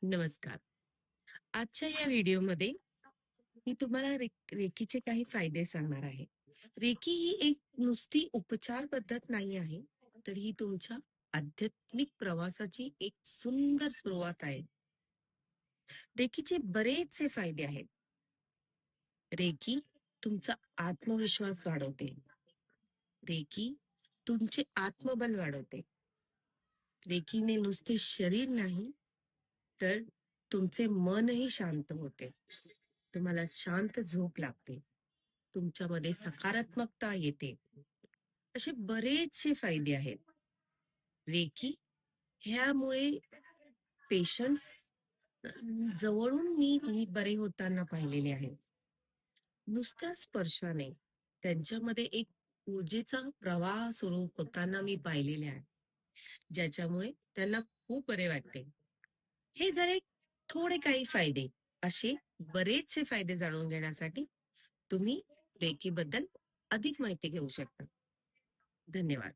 नमस्कार. आजच्या या व्हिडिओमध्ये मी तुम्हाला रेकीचे काही फायदे सांगणार आहे. रेकी ही एक नुसती उपचार पद्धत नाही आहे, तर ही तुमच्या आध्यात्मिक प्रवासाची एक सुंदर सुरुवात आहे. रेकीचे बरेचसे फायदे आहेत. रेकी तुमचा आत्मविश्वास वाढवते. रेकी तुमचे आत्मबल वाढवते. रेकीने नुसते शरीर नाही, तर तुमचे मनही शांत होते. तुम्हाला शांत झोप लागते. तुमच्यामध्ये सकारात्मकता येते. असे बरेचसे फायदे आहेत. रेकी ह्यामुळे पेशंट्स जवळून मी बरे होताना पाहिलेले आहेत. नुसत्या स्पर्शाने त्यांच्यामध्ये एक ऊर्जेचा प्रवाह सुरू होताना मी पाहिलेले आहे, ज्याच्यामुळे त्यांना खूप बरे वाटते. हे झाले थोडे काही फायदे. असे बरेचसे फायदे जाणून घेण्यासाठी तुम्ही रेकी बद्दल अधिक माहिती घेऊ शकता. धन्यवाद.